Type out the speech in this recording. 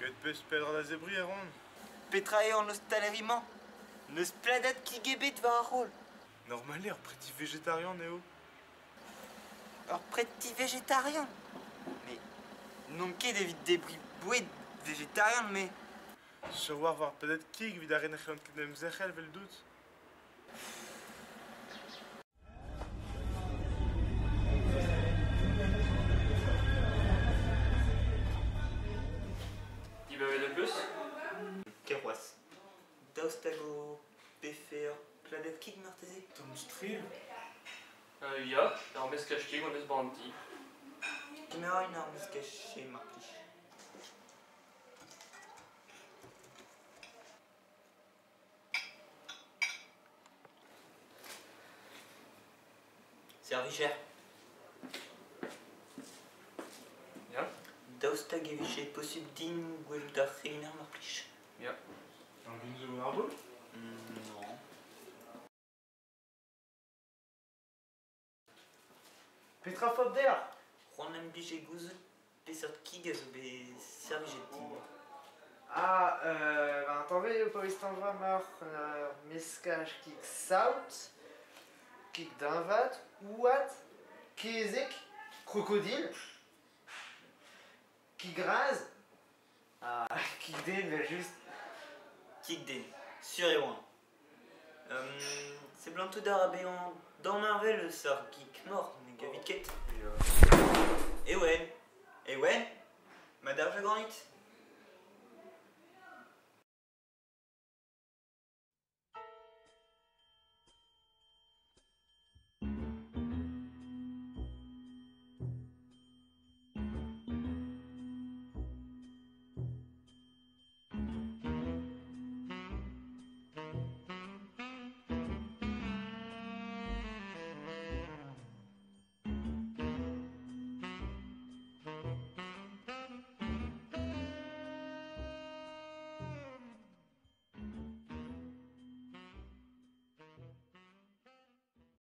Que te peux spedra da zebri a ron? Petra eo an ostalerimañ. Neus pladat ki gebet va ar rol. Normaler, preti végétarien eo. Ur preti végétarien. Mais n'on ket evit debri boued végétarien, mais... Sur war peut-être kig vid a ren ket nem zechel vel dout. Il bavait de plus? Keroas. Daostago, pefer, pladat kig marteze. Tom Striv? Ja, daar mis kashkig on eus banti. Kemer un ar meus kache martich. Servicher. Ja? Daoustag evichet possible din gwelout ar c'heminer martich. Ja. An vin zo ar bol? Non. Petra fot der. C'hoant em bije gouzet peseurt kig a zo bet servijet din. Ah, ben tanvez eo pa istan va mar meskaj kik saout, kik dinvat, ouat, kezek, krokodil, kik graz, kik den vel just. Kig den, sur e oan. Se blantou d'ar abean dan marvel eus ar gik mort, ne gavit ket. Ewen, ma d'ar granit.